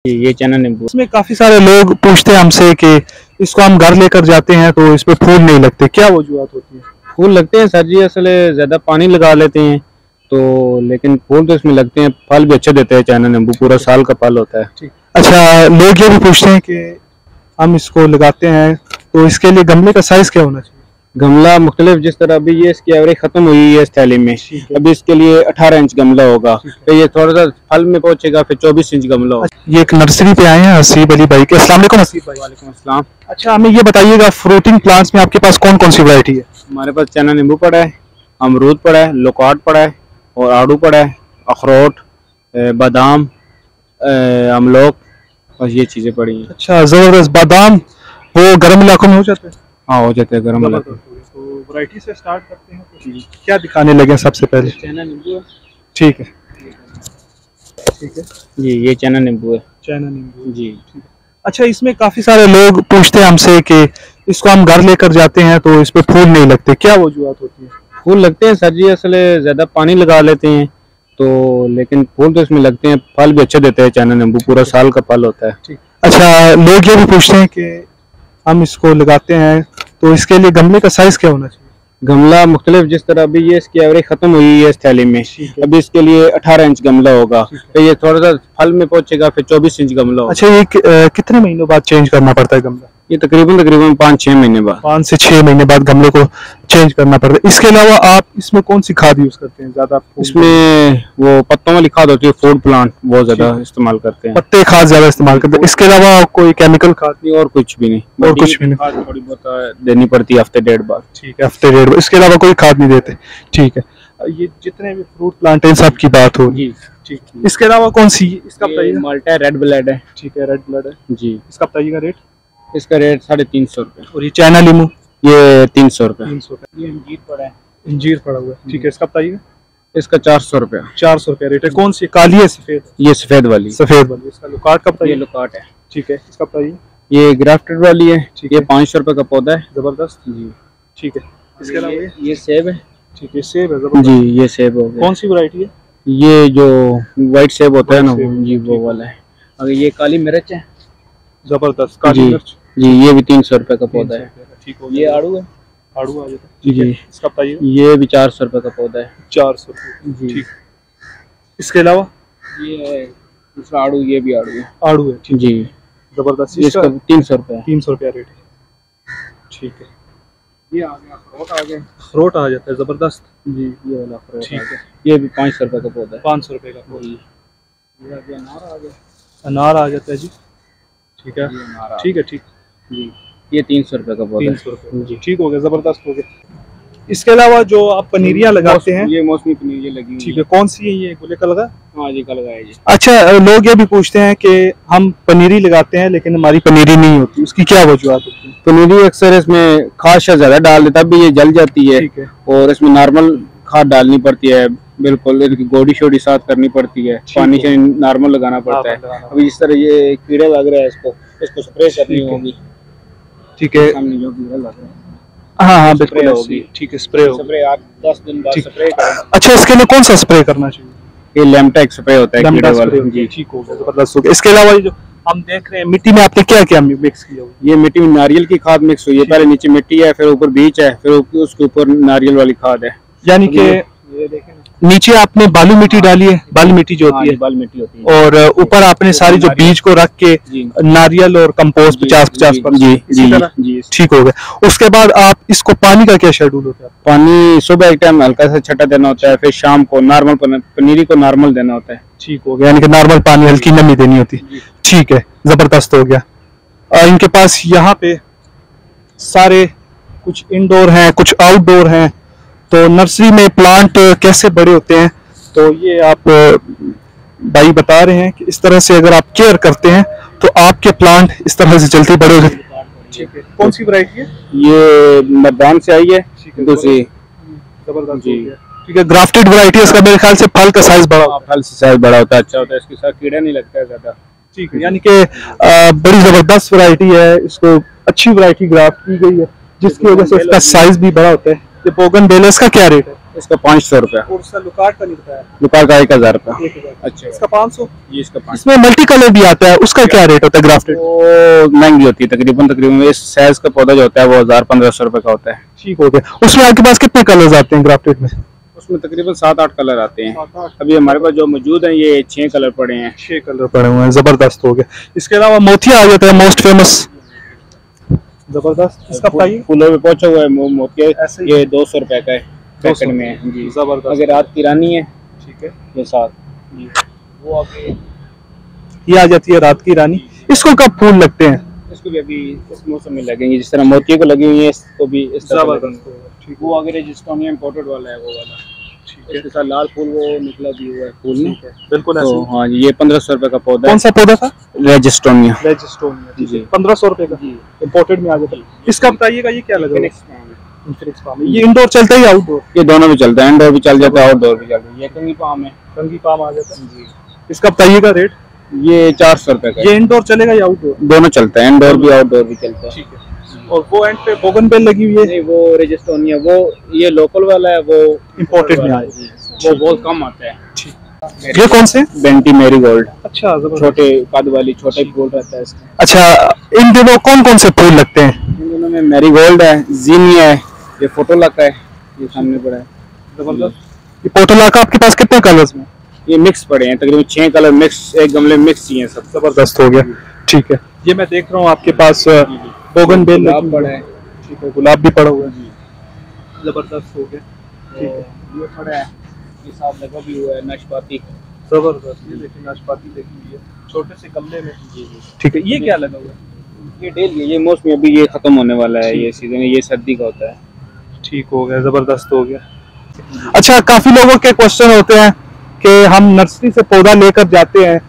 ये चैनल नींबू। इसमें काफी सारे लोग पूछते हैं हमसे कि इसको हम घर लेकर जाते हैं तो इस पे फूल नहीं लगते, क्या वजूहत होती है? फूल लगते हैं सर जी, असल ज्यादा पानी लगा लेते हैं तो, लेकिन फूल तो इसमें लगते हैं। फल भी अच्छे देते हैं चैनल नींबू, पूरा साल का फल होता है। अच्छा, लोग ये भी पूछते हैं कि हम इसको लगाते हैं तो इसके लिए गमले का साइज क्या होना चाहिए? गमला मुख्तलिफ, जिस तरह अभी ये इसकी एवरेज खत्म हुई है इस थैली में, अभी इसके लिए 18 इंच गमला होगा, तो ये थोड़ा सा फल में पहुंचेगा, फिर 24 इंच गमला होगा। ये एक नर्सरी पे आए हैं हसीब अली भाई के। अस्सलाम वालेकुम हसीब भाई। वालेकुम अस्सलाम। अच्छा, हमें ये बताइएगा फ्रूटिंग प्लांट्स में आपके पास कौन कौन सी वैरायटी है? हमारे पास चैनल नींबू पड़ा है, अमरूद पड़ा है, लोकाट पड़ा है और आड़ू पड़ा है, अखरोट, बादाम, अमलोक, बस ये चीजें पड़ी हैं। अच्छा, जबरदस्त। बादाम वो गर्म इलाकों में हो जाते हैं? हाँ, हो जाते हैं गर्म इलाके। तो वैरायटी से स्टार्ट करते हैं, तो क्या दिखाने लगे सबसे पहले? चैनल नींबू है। ठीक है, ठीक है जी, ये चैनल नींबू है। चैनल नींबू जी। अच्छा, इसमें काफी सारे लोग पूछते हैं हमसे कि इसको हम घर लेकर जाते हैं तो इस पे फूल नहीं लगते, क्या वजूहत होती है? फूल लगते हैं सर जी, असल ज्यादा पानी लगा लेते हैं तो, लेकिन फूल तो इसमें लगते हैं। फल भी अच्छे देते हैं चैनल नींबू, पूरा साल का फल होता है। अच्छा, लोग ये भी पूछते हैं कि हम इसको लगाते हैं तो इसके लिए गमले का साइज क्या होना चाहिए? गमला मुख्तलिफ, जिस तरह अभी ये इसकी एवरेज खत्म हुई है इस थैली में, अभी इसके लिए 18 इंच गमला होगा, तो ये थोड़ा सा फल में पहुंचेगा, फिर 24 इंच गमला होगा। अच्छा, ये कितने महीनों बाद चेंज करना पड़ता है गमला? ये तकरीबन 5-6 महीने बाद। 5 से 6 महीने बाद गमले को चेंज करना पड़ता है। इसके अलावा आप इसमें कौन सी खाद यूज करते हैं ज्यादा? इसमें वो पत्तों वाली खाद होती है, फूड प्लांट, बहुत ज्यादा इस्तेमाल करते हैं। पत्ते खाद ज्यादा इस्तेमाल करते हैं। इसके अलावा कोई केमिकल खाद? नहीं, और कुछ भी नहीं। और कुछ भी नहीं, खाद थोड़ी बहुत देनी पड़ती है हफ्ते डेढ़ बाद। ठीक है, हफ्ते डेढ़। इसके अलावा कोई खाद नहीं देते? ठीक है। ये जितने भी फ्रूट प्लांट हैं सब की बात होगी। ठीक। इसके अलावा कौन सी? इसका बताइए। माल्टा रेड ब्लड है। ठीक है, रेड ब्लड है जी। इसका बताइएगा रेट। इसका रेट 350 रुपए। और ये चाइना लीमू? ये 300 रुपए। 300 रुपए। ये अंजीर पड़ा है। अंजीर पड़ा हुआ है, ठीक है। इसका बताइएगा। इसका 400 रुपया। 400 रुपया रेट है। कौन सी, काली है सफेद? ये सफेद वाली। सफेद वाली। इसका लोकाट का ये बताइए। लोकाट है। ठीक है, इसका बताइए। ये ग्राफ्टेड वाली है। ठीक ये है। 500 रुपए का पौधा है। जबरदस्त जी। ठीक है। इसके अलावा ये सेब है। ठीक है, सेब है। जबरदस्त। जी, ये सेब हो गया। कौन सी वैरायटी है? ये जो व्हाइट सेब होता है ना, सेब, जी वो वाला है। अगर ये काली मिर्च है। जबरदस्त, काली जी। मिर्च। जी, ये भी 300 रुपए का पौधा है। ठीक हो ये गया। आड़ू है। आड़ू आ जाता है। ठीक है, जी। इसका बताइए। ये भी 400 रुपए का पौधा है। 400 रुपये। जी। ठीक। इसके अलावा ये है दूसरा आड़ू, ये भी आड़ू है। आड़ू है। ठीक। जी। जबरदस्त। इसका 300 रुपए है। 300 रुपया रेट है। ठीक है। ये आ गया अखरोट, आ गया। अखरोट आ जाता है। जबरदस्त। जी, ये वाला अखरोट ठीक आ गया। ये भी 500 रुपए का पौधा है। 500 रुपये का अखरोट। जी। ये आ गया अनार, आ गया। अनार आ जाता है जी। ठीक है, ये अनार आ ठीक है। ठीक। गया। जी, ये 300 रुपए का पौधा है। 300 रुपये। जी, ठीक हो गया। जबरदस्त हो गया। इसके अलावा जो आप पनीरियाँ लगाते हैं, ये मौसमी पनीर ये लगी हुई ठीक है, कौन सी है? ये गुले का लगा? हाँ जी, कल लगाया जी। अच्छा, लोग ये भी पूछते हैं कि हम पनीरी लगाते हैं लेकिन हमारी पनीरी नहीं होती, उसकी क्या वजूहत होती है? पनीरी अक्सर इसमें खाद शायद ज्यादा डाल देता है, अभी ये जल जाती है। ठीक है। और इसमें नॉर्मल खाद डालनी पड़ती है, बिल्कुल इनकी गोडी शोडी साथ करनी पड़ती है, पानी से नॉर्मल लगाना पड़ता है। अभी इस तरह ये कीड़े लग रहे हैं, इसको स्प्रे करनी होगी। ठीक है। सामने जो कीड़ा लग रहा है, हाँ, स्प्रे बिल्कुल होगी। ठीक है, स्प्रे होगी। स्प्रे आप 10 दिन बाद स्प्रे करें। अच्छा, इसके लिए कौन सा स्प्रे करना चाहिए? ये लेमटेक स्प्रे होता है, कीड़े लैम्डा स्प्रे वाला। होता है। जी। ठीक हो गया। जबरदस्त हो गया। इसके अलावा ये जो हम देख रहे हैं मिट्टी में आपने क्या क्या मिक्स किया हुआ? ये मिट्टी में नारियल की खाद मिक्स हुई है। पहले नीचे मिट्टी है, फिर ऊपर बीज है, फिर उसके ऊपर नारियल वाली खाद है। यानी कि ये देखें, नीचे आपने बालू मिट्टी डाली है, बालू मिट्टी जो होती है, बाल मिट्टी होती है, और ऊपर आपने सारी जो बीज को रख के जी। नारियल और कंपोस्ट 50-50%। जी इसी जी तरह? जी। ठीक हो गया। उसके बाद आप इसको पानी का क्या शेड्यूल होता है? पानी सुबह एक टाइम हल्का सा छटा देना होता है, फिर शाम को नॉर्मल पनीरी को नॉर्मल देना होता है। ठीक हो गया, यानी कि नॉर्मल पानी, हल्की नमी देनी होती है। ठीक है, जबरदस्त हो गया। इनके पास यहाँ पे सारे कुछ इंडोर हैं, कुछ आउटडोर हैं। तो नर्सरी में प्लांट कैसे बड़े होते हैं, तो ये आप भाई बता रहे हैं कि इस तरह से अगर आप केयर करते हैं तो आपके प्लांट इस तरह से जल्दी बड़े हो जाते हैं। ठीक है। कौन सी वैरायटी है? ये मैदान से आई है दूसरी। जबरदस्त हो गया। ठीक है, ग्राफ्टेड वैरायटी है। इसका मेरे ख्याल से फल का साइज बड़ा होता है। फल से साइज बड़ा होता है, अच्छा होता है, इसके साथ कीड़ा नहीं लगता है ज्यादा। ठीक है, यानी कि बड़ी जबरदस्त वैरायटी है। इसको अच्छी वैरायटी ग्राफ्ट की गई है जिसकी वजह से इसका साइज भी बड़ा होता है। ये बोगनवेलिया, इसका क्या रेट है? इसका 500 रुपया। और उसका लुकार्ड का नहीं बताया? लुकार्ड का 1000 रुपया। 1000। अच्छा, इसका 500। ये इसका 500। इसमें मल्टी कलर भी आता है, उसका क्या रेट होता है ग्राफ्टेड? वो महंगी होती है तकरीबन इस साइज का पौधा जो होता है वो 1000-1500 रुपए का होता है। ठीक हो गया। उसमें आपके पास कितने कलर्स आते हैं ग्राफ्टेड में? उसमें तकरीबन 7-8 कलर आते हैं। अभी हमारे पास जो मौजूद हैं ये 6 कलर पड़े हैं। 6 कलर पड़े हुए हैं, जबरदस्त हो गया। इसके अलावा मोतिया आ जाता है, मोस्ट फेमस। जबरदस्त। इसका प्राइस? फूलों में पहुंचा हुआ है मोतिया, ऐसे ये 200 रुपए का है पैकेट में है जी। जबरदस्त। अगर रात की रानी है, ठीक है, ये साथ वो आगे ये आ जाती है रात की रानी। इसको कब फूल लगते हैं? इसको भी अभी इस मौसम में लगेंगे, जिस तरह मोतिये को लगी हुई है इसको भी इस तरह लगेंगे। वो आगे रजिस्टोनिया इम्पोर्टेड वाला है वो वाला। इसके साथ लाल फूल वो निकला भी हुआ है फूल में, बिल्कुल तो हाँ जी। ये 1500 रुपए का पौधा है। कौन सा पौधा था? रजिस्टोनिया। रजिस्टोनिया जी 1500 रुपए का इम्पोर्टेड में आ जाता है। इसका बताइएगा ये क्या लगा? Phoenix palm. ये इंडोर चलता है या आउटडोर? ये दोनों भी चलता है, इंडोर भी चल जाता है आउटडोर भी चलता है। ये कंगी पाम है। कंगी पाम आ जाता है जी। इसका बताइएगा रेट? ये 400 रुपए का। ये इंडोर चलेगा या आउटडोर? दोनों चलता है, इंडोर भी आउटडोर भी चलता है। ठीक है। और वो एंड पे बोगनवेल लगी हुई है? नहीं, वो रजिस्टोनिया, वो ये लोकल वाला है, वो इम्पोर्टेड में आया, वो बहुत कम आता है। ठीक। ये कौन से? बेंटी मैरीगोल्ड। अच्छा, छोटे कद वाली, छोटे फूल रहता है इसका। अच्छा, इन दिनों कौन कौन से फूल लगते हैं? इन दिनों में मैरीगोल्ड है, जीनिया है, ये फोटोलाका है, ये सामने पड़ा है। जबरदस्त। ये फोटोलाका आपके पास कितने कलर्स में? ये मिक्स पड़े हैं, तकरीबन 6 कलर मिक्स, एक गमले मिक्स ही हैं सब। जबरदस्त हो गया। ठीक है। ये मैं देख रहा हूँ आपके पास बोगनवेल पड़ा है। ठीक है, गुलाब भी पड़ा हुआ है। जबरदस्त हो गया। ठीक है। ये पड़ा है, ये साथ लगा भी हुआ है नाशपाती। जबरदस्त। ये देखिए नाशपाती लगी हुई है छोटे से गमले में। ठीक है। ये क्या लगा हुआ है? ये डेल, ये मौसमी अभी ये खत्म होने वाला है, ये सीजन, ये सर्दी का होता है। ठीक हो गया, जबरदस्त हो गया। अच्छा, काफी लोगों के क्वेश्चन होते हैं कि हम नर्सरी से पौधा लेकर जाते हैं,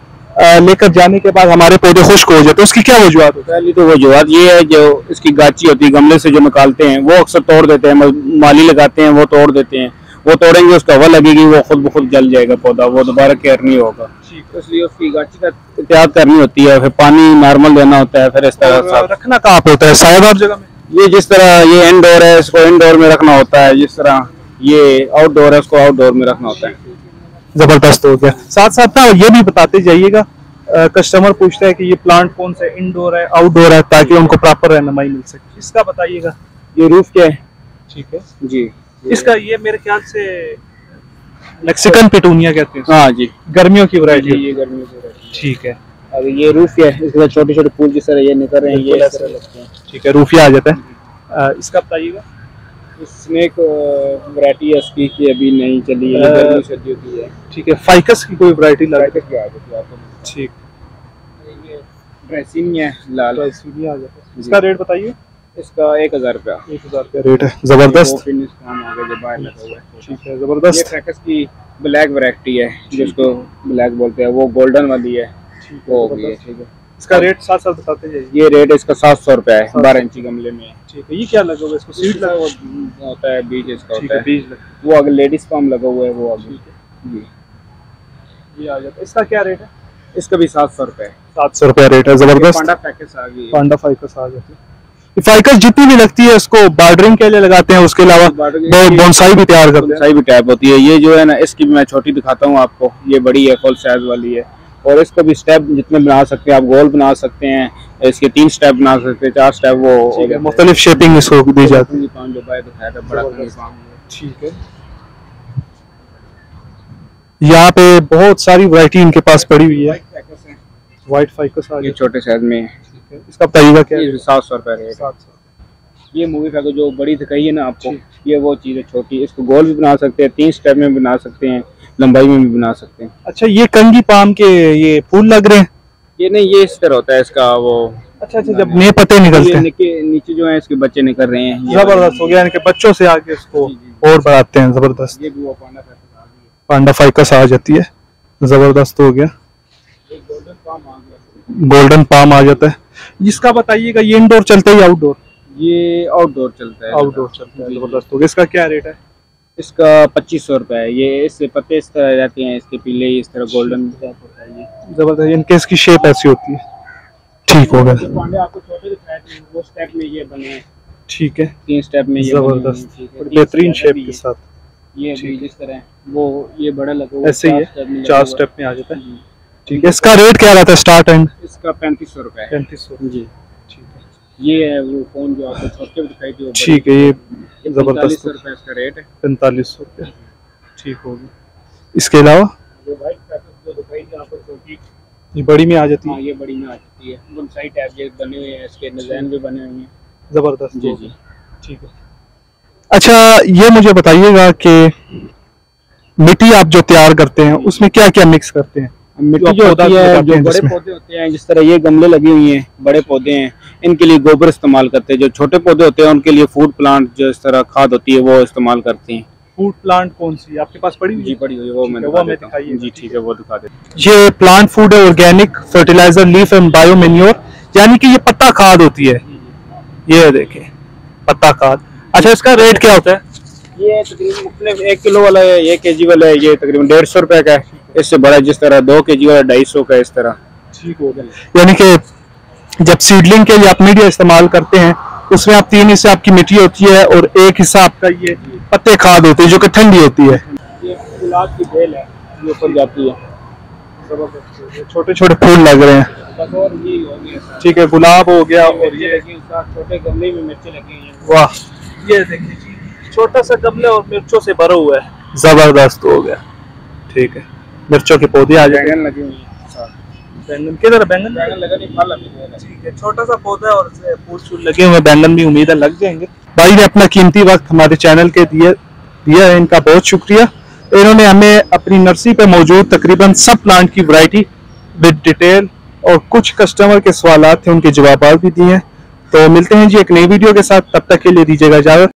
लेकर जाने के बाद हमारे पौधे खुश्क हो जाते हैं, उसकी क्या वजूहत होती है? पहली तो वजूहत ये है, जो इसकी गाची होती है गमले से जो निकालते हैं वो अक्सर तोड़ देते हैं, माली लगाते हैं वो तोड़ देते हैं। वो तोड़ेंगे, उसका हवा लगेगी, वो खुद ब खुद जल जाएगा पौधा, वो दोबारा केयर नहीं होगा। इसलिए उसकी गाची का एहतियात करनी होती है, फिर पानी नॉर्मल देना होता है, फिर इस तरह रखना कहाँ पे होता है? सायादार जगह में? ये जिस तरह ये इंडोर है, इसको इंडोर में रखना होता है, जिस तरह ये आउटडोर है, उसको आउटडोर में रखना होता है। जबरदस्त हो गया। साथ साथ ना ये भी बताते जाइएगा, कस्टमर पूछता है कि ये प्लांट कौन सा इंडोर है आउटडोर है, ताकि उनको प्रॉपर रहनुमाई मिल सके। इसका बताइएगा। ये रूफ क्या है? ठीक है जी। इसका ये मेरे ख्याल से मैक्सिकन पिटूनिया कहते हैं। हाँ जी, गर्मियों की वैरायटी। ये गर्मियों की वैरायटी। ठीक है। अब ये रूफ क्या है? इसके छोटे छोटे फूल जिस तरह ये निकल रहे हैं, ये इस तरह लगते हैं। ठीक है, रूफिया आ जाता है। इसका बताइएगा। स्नेक वैरायटी है उसकी, कि अभी नहीं चली है, गर्मी सर्दियों की है। ठीक है। फाइकस की कोई वैरायटी लगा? फाइकस की आ जाती है आपको। ठीक। ये ड्रेसिनिया है, लाल। ड्रेसिनिया आ जाता है। इसका रेट बताइए। इसका 1000 रुपया। 1000 का रेट है। जबरदस्त। फिनिश काम आगे जो बाहर लगा हुआ है। ठीक है, जबरदस्त। ये फाइकस की ब्लैक वैरायटी है, जिसको ब्लैक बोलते हैं, वो गोल्डन वाली है, वो होगी है। ठीक है। इसका रेट साथ साथ बताते जाइए। ये रेट इसका 700 रुपया है, 12 इंची गमले में। ठीक है। ये क्या लगा हुआ है? इसको सीड लगा होता है, बीज इसका होता है। बीज वो आगे लेडीज फार्म लगा हुआ है, वो आगे जी ये आ जाता है। इसका क्या रेट है? इसका भी 700 रुपया है। 700 रुपया रेट है। जबरदस्त। पांडा फाइकस आ गई है। पांडा फाइकस आ जाती है। फाइकस जितनी भी लगती है उसको बार्डरिंग के लिए लगाते हैं, उसके अलावा बोनसाई भी तैयार करते हैं। बोनसाई भी टाइप होती है। ये जो है ना, इसकी भी मैं छोटी दिखाता हूँ आपको, ये बड़ी है, फुल साइज वाली है। और इसको भी स्टेप जितने बना सकते हैं आप, गोल बना सकते हैं, इसके 3 स्टेप बना सकते हैं, 4 स्टेप, वो मुख्तलिफ शेपिंग इसको दी जाती है। जो बाय दिखाया था, बड़ा काम। ठीक है। यहाँ पे बहुत सारी वैरायटी इनके पास पड़ी हुई है। व्हाइट फाइकस आ ये छोटे साइज में। इसका बताइएगा क्या? 700 रुपया रेट। 700। ये मूवी फाइकस जो बड़ी दिखाई है ना आपको, ये वो चीज़ है छोटी। इसको गोल भी बना सकते हैं, 3 स्टेप में बना सकते हैं, लंबाई में भी बना सकते हैं। अच्छा, ये कंगी पाम के ये फूल लग रहे हैं? ये नहीं, ये इस तरह होता है इसका वो। अच्छा, जब नए पत्ते निकलते हैं, नीचे जो है इसके बच्चे निकल रहे हैं। जबरदस्त हो गया। इनके बच्चों से आके इसको और बढ़ाते हैं। जबरदस्त। ये भी वो पांडा फाइकस आ जाती है। जबरदस्त हो गया। गोल्डन पाम आ जाता है। इसका बताइएगा, ये इंडोर चलता है या आउटडोर? ये आउटडोर चलता है। आउटडोर चलता है। जबरदस्त हो गया। इसका क्या रेट है? इसका 2500 रुपया है। ये इससे पत्ते इस तरह रहते हैं, इसके पीले इस तरह गोल्डन होता है। ये जबरदस्त। इनके इसकी शेप ऐसी होती है। ठीक हो गया। आपको छोटे दिखाए थे, वो स्टेप में ये बने हैं। ठीक है। 3 स्टेप में ये जबरदस्त। बेहतरीन शेप के साथ। ये भी जिस तरह वो ये बड़ा लगा ऐसे ही है, 4 स्टेप में आ जाता है। जी। ठीक है, इसका रेट क्या रहता है स्टार्ट एंड? इसका 3500 रुपए है। 3500 जी। ठीक है। ये है वो फोन जो आपको छोटे दिखाई दे, ठीक है, ये जबरदस्त 4500 रुपए इसका रेट है। 4500 रुपये, ठीक होगी। इसके अलावा जो व्हाइट पैकेज जो दिखाई दे आपको छोटी, ये बड़ी में आ जाती हाँ है। ये बड़ी में आ जाती है। बोनसाई टाइप ये बने हुए हैं, इसके डिजाइन भी बने हुए हैं। जबरदस्त जी होगी। जी। ठीक है। अच्छा, ये मुझे बताइएगा कि मिट्टी आप जो तैयार करते हैं उसमें क्या क्या मिक्स करते हैं? मिट्टी जो होती है, जो बड़े जिसमें पौधे होते हैं, जिस तरह ये गमले लगी हुई हैं, बड़े पौधे हैं, इनके लिए गोबर इस्तेमाल करते हैं। जो छोटे पौधे होते हैं उनके लिए फूड प्लांट जो इस तरह खाद होती है वो इस्तेमाल करते हैं। फूड प्लांट कौन सी आपके पास पड़ी हुई जी है? पड़ी हुई है, वो मैं वो दिखा हमें देता हूँ। दिखाइए। जी ठीक है, वो दिखा देता ये प्लांट फूड है, organic fertiliser, leaf and bio manure, यानी कि ये पत्ता खाद होती है। ये देखिए पत्ता खाद। अच्छा, इसका रेट क्या होता है? ये तकरीबन मुख्तलिफ 1 किलो वाला है, 1 kg वाला है, ये तकरीबन 150 रुपए का है। इससे बड़ा जिस तरह 2 kg वाला 250 का, इस तरह। ठीक हो गया। यानी कि जब सीडलिंग के लिए आप मीडिया इस्तेमाल करते हैं उसमें आप 3 हिस्से आपकी मिट्टी होती है और 1 हिस्सा आपका ये पत्ते खाद होती है जो कि ठंडी होती है। ये गुलाब की बेल है, ये ऊपर जाती है। छोटे छोटे फूल लग रहे हैं। बस और ये हो गया। ठीक है, गुलाब हो गया और ये छोटे गमले में मिर्ची लगी हुई है। वाह, ये देखिए जी, छोटा सा गमले और मिर्चों से भरा हुआ है, जबरदस्त हो गया। ठीक है, मिर्चों के पौधे आ जाएंगे। बैंगन लगी हुई है। बैंगन किधर? बैंगन बैंगन लगा नहीं, फल अभी है। ठीक है, छोटा सा पौधा है और फूल फूल लगे हुए, बैंगन भी उम्मीद है लग जाएंगे। भाई ने अपना कीमती वक्त हमारे चैनल के दिया है, इनका बहुत शुक्रिया। इन्होंने हमें अपनी नर्सरी पे मौजूद तकरीबन सब प्लांट की वैरायटी विद डिटेल और कुछ कस्टमर के सवाल थे उनके जवाब भी दिए हैं। तो मिलते हैं जी एक नई वीडियो के साथ, तब तक के लिए दीजिएगा इजाजत।